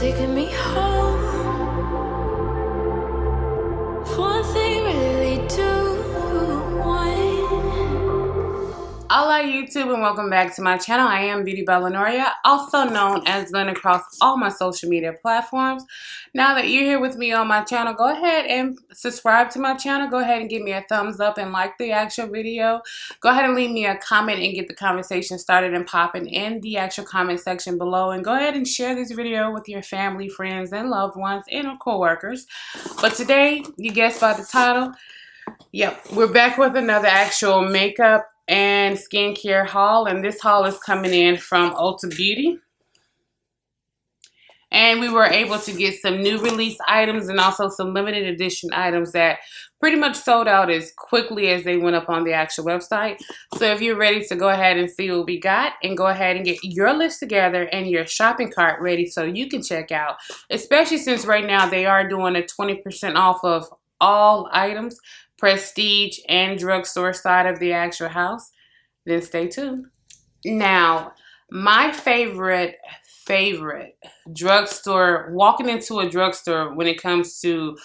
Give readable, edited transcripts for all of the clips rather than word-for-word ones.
taking me home. One thing really do one. Hola YouTube and welcome back to my channel. I am BeautyByLinnoria, also known as Lynn across all my social media platforms. Now that you're here with me on my channel, go ahead and subscribe to my channel. Go ahead and give me a thumbs up and like the actual video. Go ahead and leave me a comment and get the conversation started and popping in the actual comment section below. And go ahead and share this video with your family, friends, and loved ones and co-workers. But today, you guessed by the title, yep, we're back with another actual makeup and skincare haul, and this haul is coming in from Ulta Beauty. And we were able to get some new release items and also some limited edition items that pretty much sold out as quickly as they went up on the actual website. So if you're ready to go ahead and see what we got, and go ahead and get your list together and your shopping cart ready so you can check out, especially since right now they are doing a 20% off of all items, prestige and drugstore side of the actual house, then stay tuned. Now, my favorite drugstore, walking into a drugstore when it comes to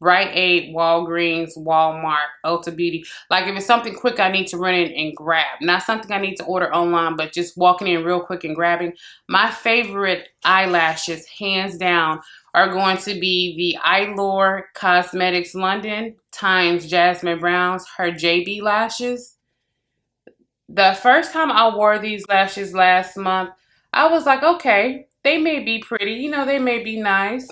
Rite Aid, Walgreens, Walmart, Ulta Beauty, like if it's something quick I need to run in and grab, not something I need to order online, but just walking in real quick and grabbing, my favorite eyelashes, hands down, are going to be the EYLURE Cosmetics London times Jasmine Brown's, her JAYBEE lashes. The first time I wore these lashes last month, I was like, okay, they may be pretty, you know, they may be nice.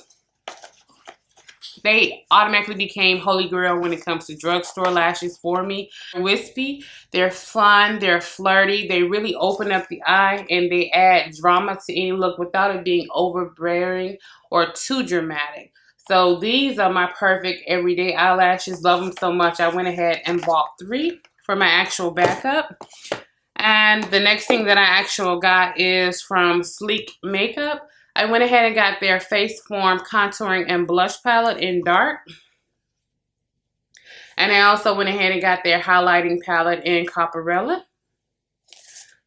They automatically became holy grail when it comes to drugstore lashes for me. They're wispy, they're fun, they're flirty, they really open up the eye and they add drama to any look without it being overbearing or too dramatic. So these are my perfect everyday eyelashes. Love them so much. I went ahead and bought 3 for my actual backup. And the next thing that I actually got is from Sleek Makeup. I went ahead and got their Face Form Contouring and Blush Palette in dark. And I also went ahead and got their Highlighting Palette in Copperplate.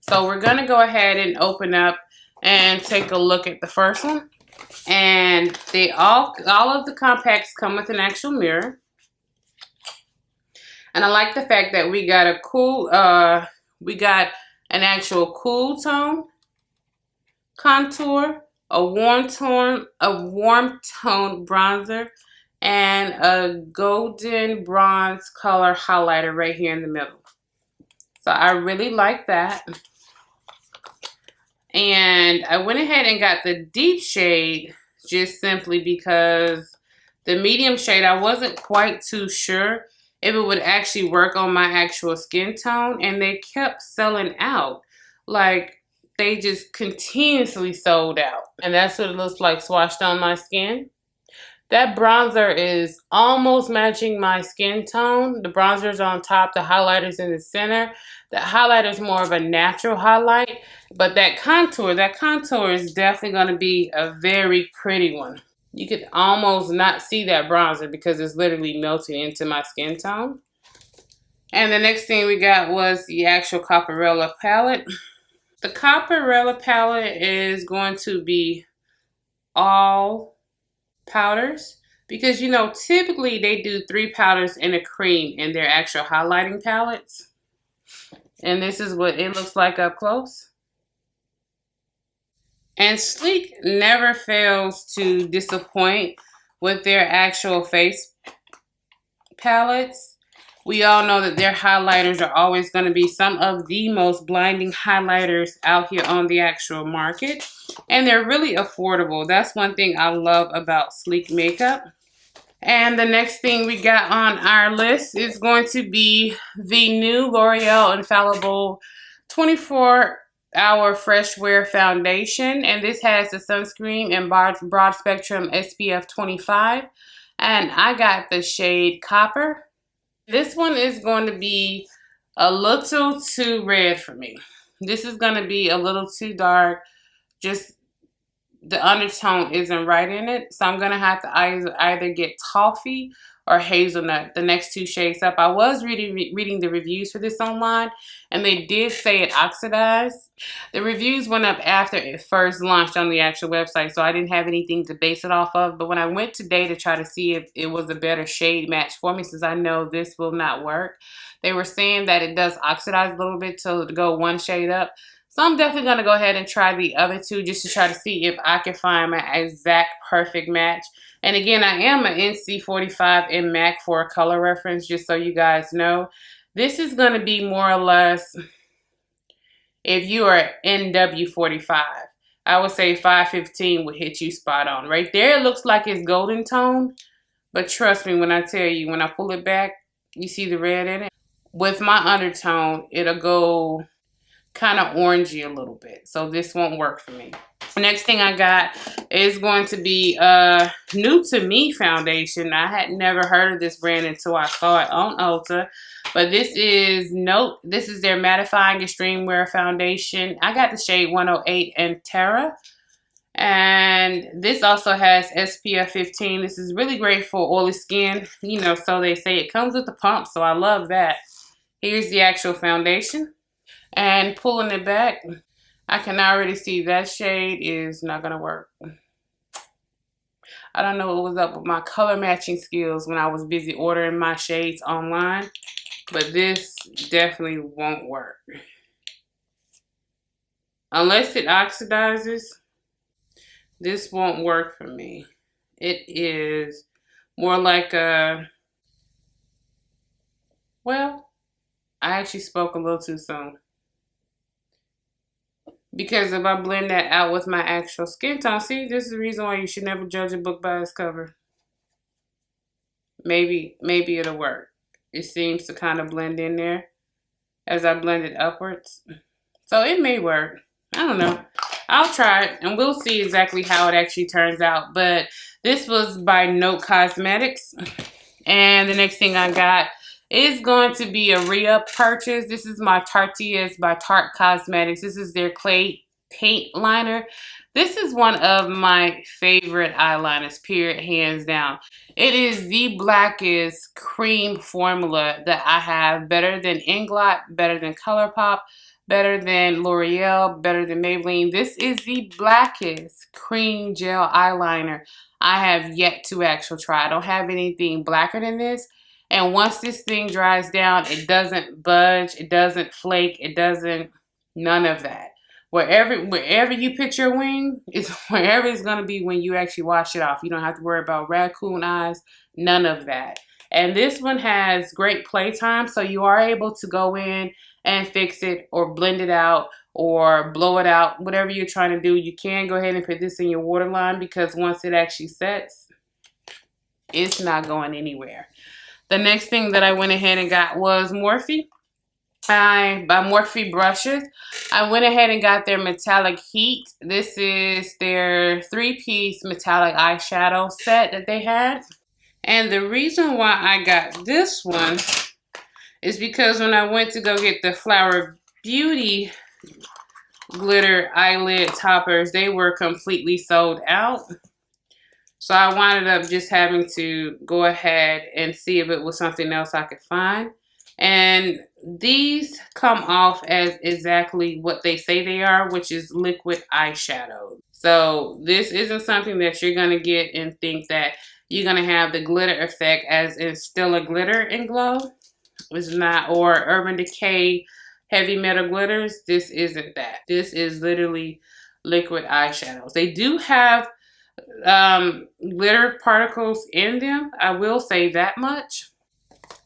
So we're going to go ahead and open up and take a look at the first one. And they all of the compacts come with an actual mirror. And I like the fact that we got a cool, we got an actual cool tone contour, a warm tone bronzer, and a golden bronze color highlighter right here in the middle. So I really like that. And I went ahead and got the deep shade just simply because the medium shade, I wasn't quite too sure if it would actually work on my actual skin tone, and they kept selling out. Like, they just continuously sold out. And that's what it looks like swatched on my skin. That bronzer is almost matching my skin tone. The bronzer's on top, the highlighter's in the center. The highlighter's more of a natural highlight, but that contour is definitely gonna be a very pretty one. You could almost not see that bronzer because it's literally melting into my skin tone. And the next thing we got was the actual Copperplate palette. The Copperplate palette is going to be all powders because, you know, typically they do 3 powders and a cream in their actual highlighting palettes. And this is what it looks like up close. And Sleek never fails to disappoint with their actual face palettes. We all know that their highlighters are always going to be some of the most blinding highlighters out here on the actual market. And they're really affordable. That's one thing I love about Sleek Makeup. And the next thing we got on our list is going to be the new L'Oreal Infallible 24-Hour Fresh Wear Foundation. And this has the sunscreen and broad spectrum SPF 25. And I got the shade Copper. This one is going to be a little too red for me. This is going to be a little too dark. Just the undertone isn't right in it. So I'm going to have to either get toffee or Hazelnut, the next two shades up. I was reading the reviews for this online, and they did say it oxidized. The reviews went up after it first launched on the actual website, so I didn't have anything to base it off of. But when I went today to try to see if it was a better shade match for me, since I know this will not work, they were saying that it does oxidize a little bit to go one shade up. So I'm definitely going to go ahead and try the other two just to try to see if I can find my exact perfect match. And again, I am an NC45 in MAC for a color reference, just so you guys know. This is going to be more or less, if you are NW45, I would say 515 would hit you spot on. Right there, it looks like it's golden tone. But trust me when I tell you, when I pull it back, you see the red in it? With my undertone, it'll go kind of orangey a little bit. So this won't work for me. Next thing I got is going to be new to me foundation. I had never heard of this brand until I saw it on Ulta. But this is their mattifying extreme wear foundation. I got the shade 108 in TERRA. And this also has SPF 15. This is really great for oily skin. You know, so they say it comes with the pump. So I love that. Here's the actual foundation. And pulling it back, I can already see that shade is not going to work. I don't know what was up with my color matching skills when I was busy ordering my shades online, but this definitely won't work. Unless it oxidizes, this won't work for me. It is more like a, well, I actually spoke a little too soon. Because if I blend that out with my actual skin tone, see, this is the reason why you should never judge a book by its cover. Maybe it'll work. It seems to kind of blend in there as I blend it upwards. So it may work. I don't know. I'll try it and we'll see exactly how it actually turns out. But this was by Note Cosmetics. And the next thing I got is going to be a re-up purchase. This is my Tarte's by Tarte Cosmetics. This is their clay paint liner. This is one of my favorite eyeliners, period, hands down. It is the blackest cream formula that I have. Better than Inglot, better than ColourPop, better than L'Oreal, better than Maybelline. This is the blackest cream gel eyeliner I have yet to actually try. I don't have anything blacker than this. And once this thing dries down, it doesn't budge, it doesn't flake, it doesn't, none of that. Wherever you put your wing, is wherever it's going to be when you actually wash it off. You don't have to worry about raccoon eyes, none of that. And this one has great playtime, so you are able to go in and fix it or blend it out or blow it out, whatever you're trying to do. You can go ahead and put this in your waterline because once it actually sets, it's not going anywhere. The next thing that I went ahead and got was Morphe. By Morphe brushes. I went ahead and got their Metallic Heat. This is their 3-piece metallic eyeshadow set that they had. And the reason why I got this one is because when I went to go get the Flower Beauty glitter eyelid toppers, they were completely sold out. So I wound up just having to go ahead and see if it was something else I could find. And these come off as exactly what they say they are, which is liquid eyeshadow. So this isn't something that you're going to get and think that you're going to have the glitter effect as it's still a glitter and glow. It's not, or Urban Decay heavy metal glitters. This isn't that. This is literally liquid eyeshadows. They do have glitter particles in them, I will say that much,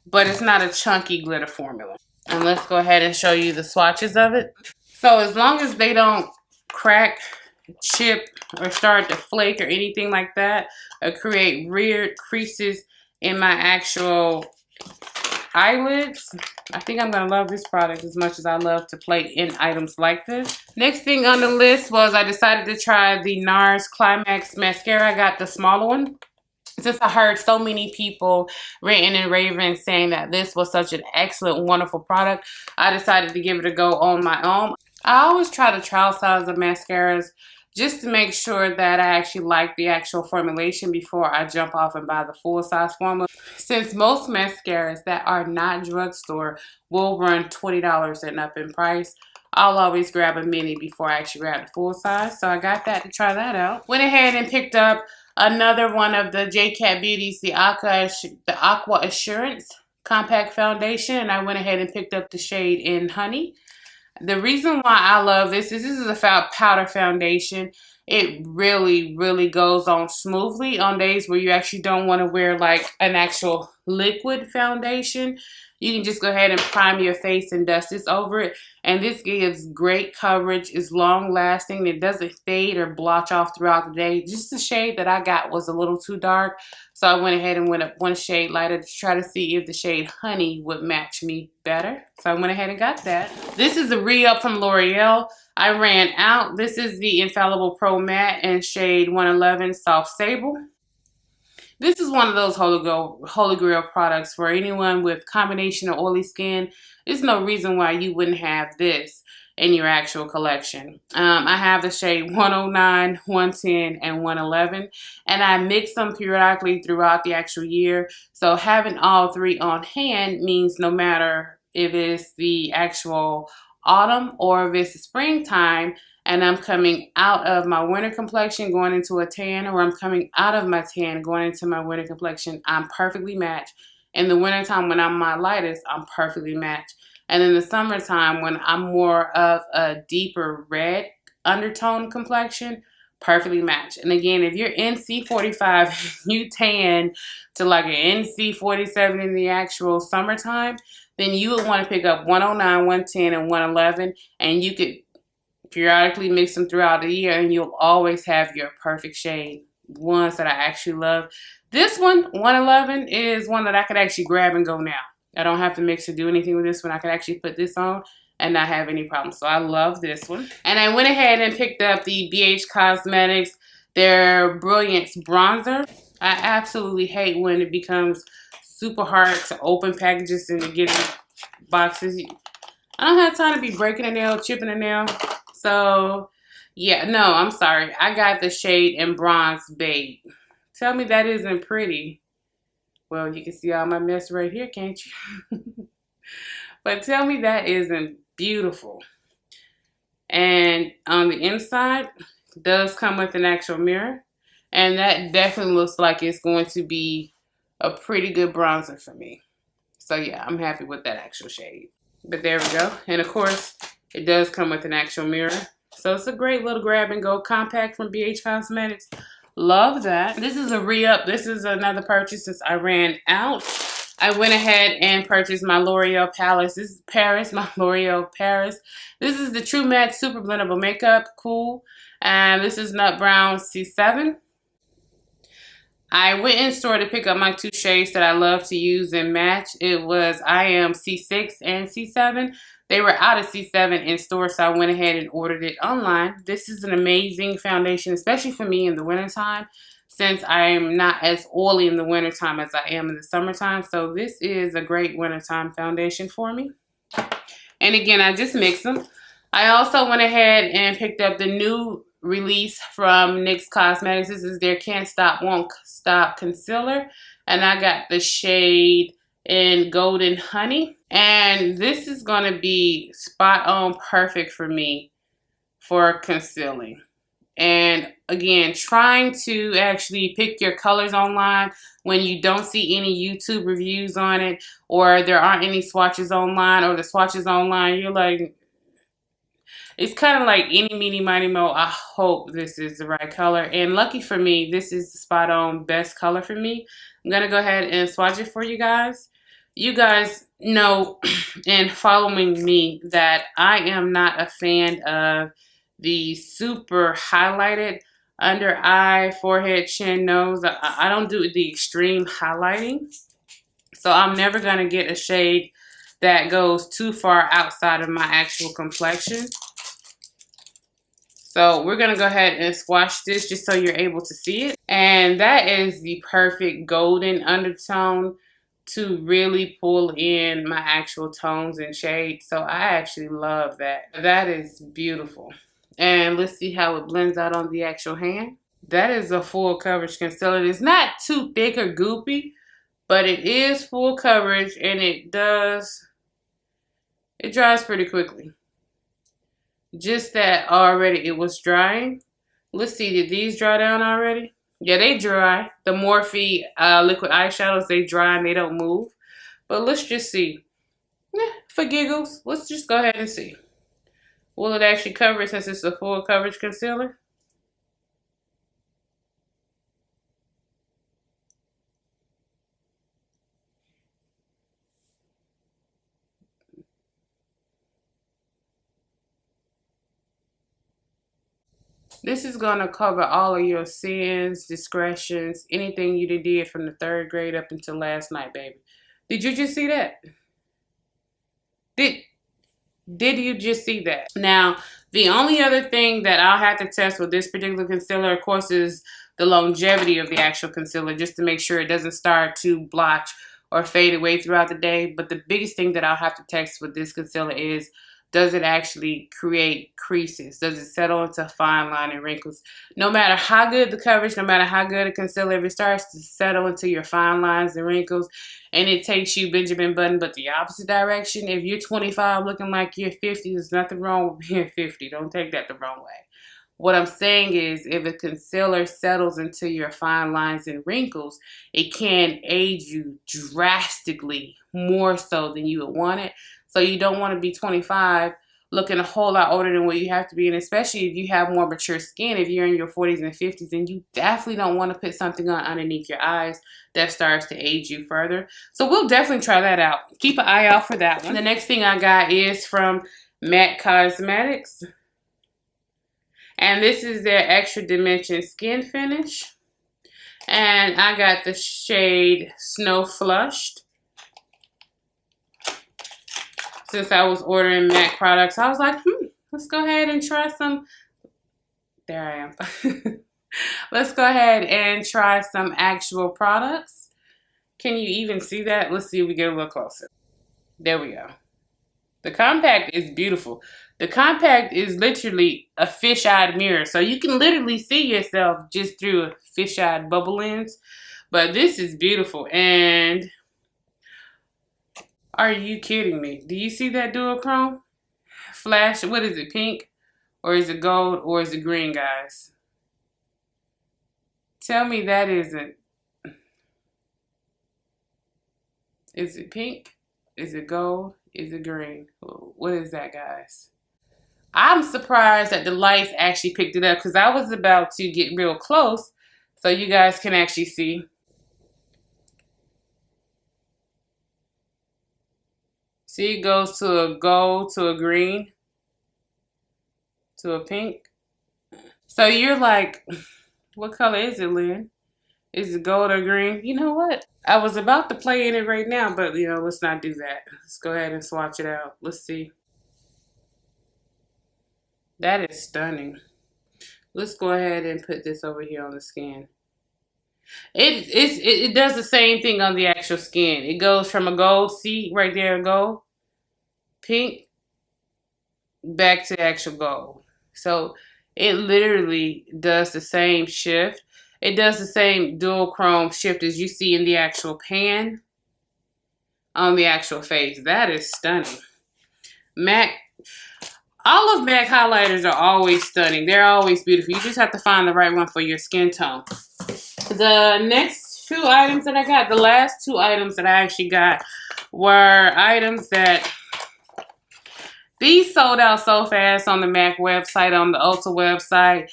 but it's not a chunky glitter formula. And let's go ahead and show you the swatches of it. So as long as they don't crack, chip, or start to flake or anything like that, or create weird creases in my actual eyelids, I think I'm going to love this product as much as I love to play in items like this. Next thing on the list was I decided to try the Nars Climax mascara. I got the smaller one. Since I heard so many people ranting and raving saying that this was such an excellent, wonderful product, I decided to give it a go on my own. I always try to trial size the mascaras just to make sure that I actually like the actual formulation before I jump off and buy the full size formula. Since most mascaras that are not drugstore will run $20 and up in price, I'll always grab a mini before I actually grab the full size. So I got that to try that out. Went ahead and picked up another one of the JCat Beauty's, the AQUAASURANCE Compact Foundation. And I went ahead and picked up the shade in Honey. The reason why I love this is a powder foundation. It really, really goes on smoothly on days where you actually don't want to wear like an actual liquid foundation. You can just go ahead and prime your face and dust this over it. And this gives great coverage. It's long lasting. It doesn't fade or blotch off throughout the day. Just the shade that I got was a little too dark. So I went ahead and went up one shade lighter to try to see if the shade Honey would match me better. So I went ahead and got that. This is a re-up from L'Oreal. I ran out. This is the Infallible Pro Matte in shade 111 Soft Sable. This is one of those holy grail products for anyone with combination of oily skin. There's no reason why you wouldn't have this in your actual collection. I have the shade 109, 110, and 111, and I mix them periodically throughout the actual year. So having all three on hand means no matter if it's the actual autumn or if it's the springtime, and I'm coming out of my winter complexion going into a tan, or I'm coming out of my tan going into my winter complexion, I'm perfectly matched. In the wintertime when I'm my lightest, I'm perfectly matched. And in the summertime when I'm more of a deeper red undertone complexion, perfectly matched. And again, if you're NC45, you tan to like an NC47 in the actual summertime, then you would want to pick up 109, 110, and 111, and you could periodically mix them throughout the year, and you'll always have your perfect shade. Ones that I actually love. This one, 111, is one that I could actually grab and go now. I don't have to mix or do anything with this one. I could actually put this on and not have any problems. So I love this one. And I went ahead and picked up the BH Cosmetics, their Brilliance Bronzer. I absolutely hate when it becomes super hard to open packages and to get in boxes. I don't have time to be breaking a nail, chipping a nail. So, yeah, no, I'm sorry. I got the shade in Bronze Babe. Tell me that isn't pretty. Well, you can see all my mess right here, can't you? But tell me that isn't beautiful. And on the inside, it does come with an actual mirror. And that definitely looks like it's going to be a pretty good bronzer for me. So, yeah, I'm happy with that actual shade. But there we go. And, of course, it does come with an actual mirror. So it's a great little grab and go compact from BH Cosmetics. Love that. This is a re-up. This is another purchase since I ran out. I went ahead and purchased my L'Oreal Paris. This is Paris, my L'Oreal Paris. This is the True Matte Super Blendable Makeup. Cool. And this is Nut Brown C7. I went in store to pick up my two shades that I love to use and match. It was I Am C6 and C7. They were out of C7 in store, so I went ahead and ordered it online. This is an amazing foundation, especially for me in the wintertime, since I am not as oily in the wintertime as I am in the summertime. So this is a great wintertime foundation for me. And again, I just mixed them. I also went ahead and picked up the new release from NYX Cosmetics. This is their Can't Stop, Won't Stop Concealer. And I got the shade in Golden Honey. And this is going to be spot on perfect for me for concealing. And again, trying to actually pick your colors online when you don't see any YouTube reviews on it, or there aren't any swatches online, or the swatches online, you're like, it's kind of like any, meeny, miny, mo. I hope this is the right color. And lucky for me, this is the spot on best color for me. I'm going to go ahead and swatch it for you guys. You guys know and following me that I am not a fan of the super highlighted under eye, forehead, chin, nose. I don't do the extreme highlighting. So I'm never going to get a shade that goes too far outside of my actual complexion. So we're going to go ahead and swatch this just so you're able to see it. And that is the perfect golden undertone to really pull in my actual tones and shades. So I actually love that. That is beautiful. And let's see how it blends out on the actual hand. That is a full coverage concealer. It's not too thick or goopy, but it is full coverage, and it dries pretty quickly. Just that already it was drying. Let's see, did these dry down already? Yeah, they dry. The Morphe liquid eyeshadows, they dry and they don't move. But let's just see. For giggles, let's just go ahead and see. Will it actually cover it since it's a full coverage concealer? This is going to cover all of your sins, discretions, anything you did from the 3rd grade up until last night, baby. Did you just see that? Did you just see that? Now, the only other thing that I'll have to test with this particular concealer, of course, is the longevity of the actual concealer, just to make sure it doesn't start to blotch or fade away throughout the day. But the biggest thing that I'll have to test with this concealer is, does it actually create creases? Does it settle into fine line and wrinkles? No matter how good the coverage, no matter how good a concealer, if it starts to settle into your fine lines and wrinkles, and it takes you Benjamin Button but the opposite direction, if you're 25 looking like you're 50, there's nothing wrong with being 50. Don't take that the wrong way. What I'm saying is, if a concealer settles into your fine lines and wrinkles, it can aid you drastically more so than you would want it. So you don't want to be 25 looking a whole lot older than what you have to be, and especially if you have more mature skin, if you're in your 40s and 50s, then you definitely don't want to put something on underneath your eyes that starts to age you further. So we'll definitely try that out. Keep an eye out for that one. The next thing I got is from MAC Cosmetics. And this is their Extra Dimension Skin Finish. And I got the shade Snow Flushed. Since I was ordering MAC products, I was like, let's go ahead and try some. There I am. Let's go ahead and try some actual products. Can you even see that? Let's see if we get a little closer. There we go. The compact is beautiful. The compact is literally a fish-eyed mirror. So you can literally see yourself just through a fish-eyed bubble lens. But this is beautiful. And are you kidding me? Do you see that duochrome? Flash, what is it, pink? Or is it gold? Or is it green, guys? Tell me that isn't. Is it pink? Is it gold? Is it green? What is that, guys? I'm surprised that the lights actually picked it up, because I was about to get real close so you guys can actually see. See, it goes to a gold, to a green, to a pink. So you're like, what color is it, Lynn? Is it gold or green? You know what? I was about to play in it right now, but, you know, let's not do that. Let's go ahead and swatch it out. Let's see. That is stunning. Let's go ahead and put this over here on the skin. It does the same thing on the actual skin. It goes from a gold, see right there, gold, pink, back to actual gold. So it literally does the same shift. It does the same duochrome shift as you see in the actual pan on the actual face. That is stunning. MAC, all of MAC highlighters are always stunning. They're always beautiful. You just have to find the right one for your skin tone. The next two items that I got, the last two items that I actually got were items that these sold out so fast on the MAC website, on the Ulta website.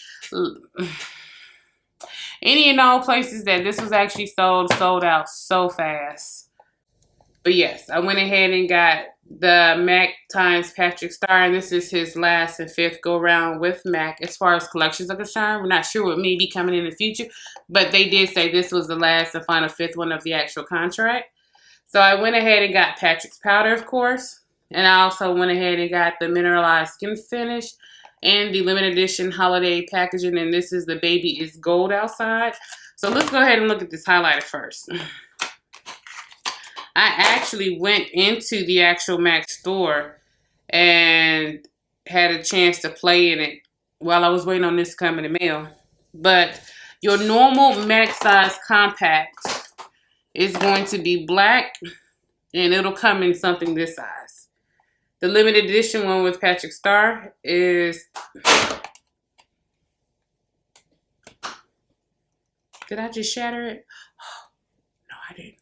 Any and all places that this was actually sold out so fast. But yes, I went ahead and got the MAC times Patrick Starrr, and this is his last and fifth go round with MAC as far as collections are concerned. We're not sure what may be coming in the future, but they did say this was the last and final fifth one of the actual contract. So I went ahead and got Patrick's powder, of course, and I also went ahead and got the mineralized skin finish and the limited edition holiday packaging, and this is the Baby Is Gold Outside. So let's go ahead and look at this highlighter first. I actually went into the actual MAC store and had a chance to play in it while I was waiting on this to come in the mail. But your normal max size compact is going to be black, and it'll come in something this size. The limited edition one with Patrick Starrr is... Did I just shatter it? No, I didn't.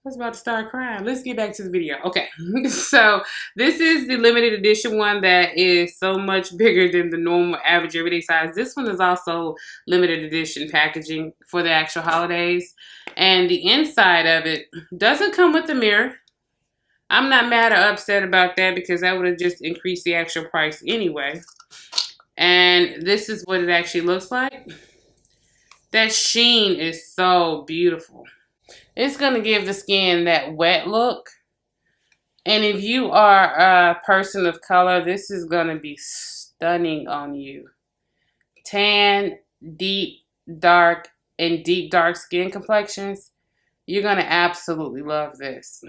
I was about to start crying. Let's get back to the video. Okay, so this is the limited edition one that is so much bigger than the normal average everyday size. This one is also limited edition packaging for the actual holidays. And the inside of it doesn't come with the mirror. I'm not mad or upset about that because that would have just increased the actual price anyway. And this is what it actually looks like. That sheen is so beautiful. It's going to give the skin that wet look. And if you are a person of color, this is going to be stunning on you. Tan, deep, dark, and deep dark skin complexions, you're going to absolutely love this.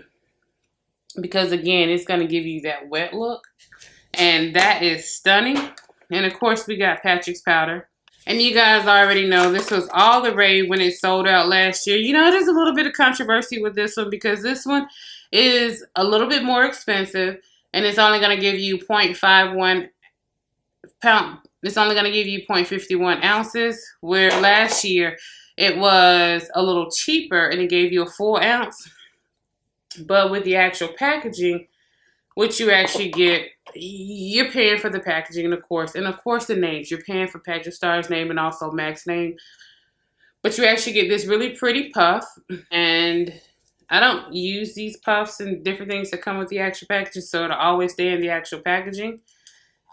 Because again, it's going to give you that wet look. And that is stunning. And of course, we got Patrick's powder. And you guys already know this was all the rage when it sold out last year. You know, there's a little bit of controversy with this one because this one is a little bit more expensive. And it's only going to give you 0.51 pound. It's only going to give you 0.51 ounces. Where last year it was a little cheaper and it gave you a full ounce. But with the actual packaging, what you actually get, you're paying for the packaging, and of course the names. You're paying for Patrick Starr's name and also Mac's name. But you actually get this really pretty puff. And I don't use these puffs and different things that come with the actual packaging, so it'll always stay in the actual packaging.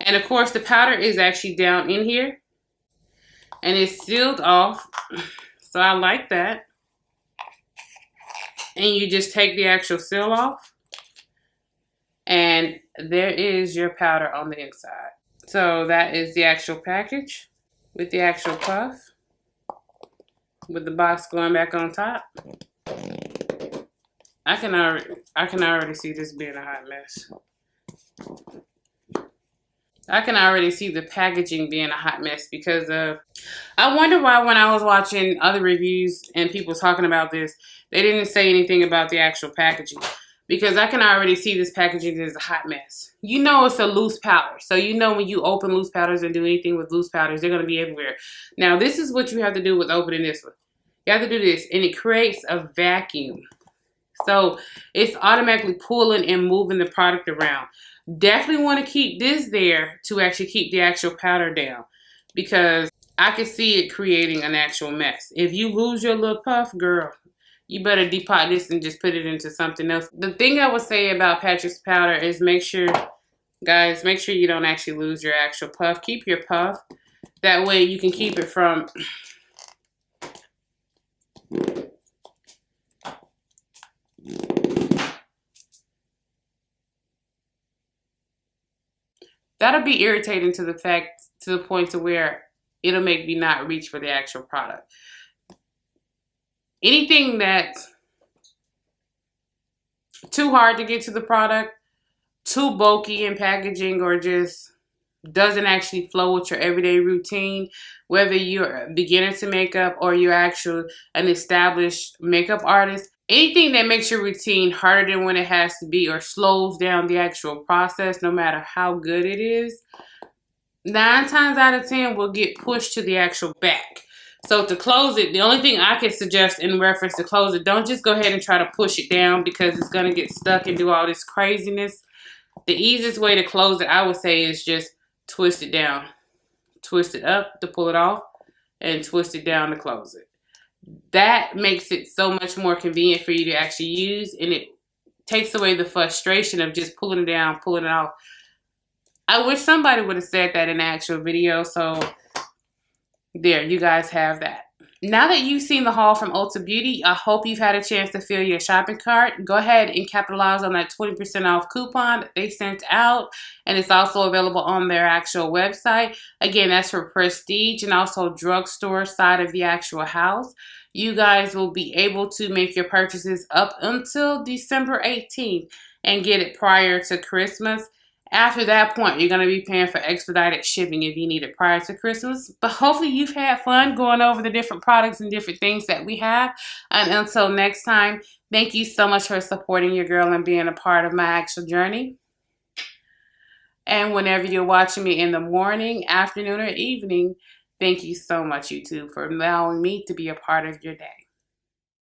And of course the powder is actually down in here. And it's sealed off. So I like that. And you just take the actual seal off. And there is your powder on the inside. So that is the actual package with the actual puff. With the box going back on top. I can already see this being a hot mess. I can already see the packaging being a hot mess because of... I wonder why when I was watching other reviews and people talking about this, they didn't say anything about the actual packaging. Because I can already see this packaging is a hot mess. You know it's a loose powder. So you know when you open loose powders and do anything with loose powders, they're going to be everywhere. Now this is what you have to do with opening this one. You have to do this and it creates a vacuum. So it's automatically pulling and moving the product around. Definitely want to keep this there to actually keep the actual powder down. Because I can see it creating an actual mess. If you lose your little puff, girl, you better depot this and just put it into something else. The thing I would say about Patrick's powder is make sure, guys, make sure you don't actually lose your actual puff. Keep your puff. That way you can keep it from... That'll be irritating to the point to where it'll make me not reach for the actual product. Anything that's too hard to get to the product, too bulky in packaging, or just doesn't actually flow with your everyday routine, whether you're a beginner to makeup or you're actually an established makeup artist, anything that makes your routine harder than when it has to be or slows down the actual process, no matter how good it is, 9 times out of 10 will get pushed to the actual back. So to close it, the only thing I can suggest in reference to close it, don't just go ahead and try to push it down because it's going to get stuck and do all this craziness. The easiest way to close it, I would say, is just twist it down. Twist it up to pull it off and twist it down to close it. That makes it so much more convenient for you to actually use, and it takes away the frustration of just pulling it down, pulling it off. I wish somebody would have said that in the actual video, so there, you guys have that. Now that you've seen the haul from Ulta Beauty, I hope you've had a chance to fill your shopping cart. Go ahead and capitalize on that 20% off coupon that they sent out. And it's also available on their actual website. Again, that's for prestige and also drugstore side of the actual house. You guys will be able to make your purchases up until December 18th and get it prior to Christmas. After that point, you're going to be paying for expedited shipping if you need it prior to Christmas. But hopefully you've had fun going over the different products and different things that we have. And until next time, thank you so much for supporting your girl and being a part of my actual journey. And whenever you're watching me in the morning, afternoon, or evening, thank you so much, YouTube, for allowing me to be a part of your day.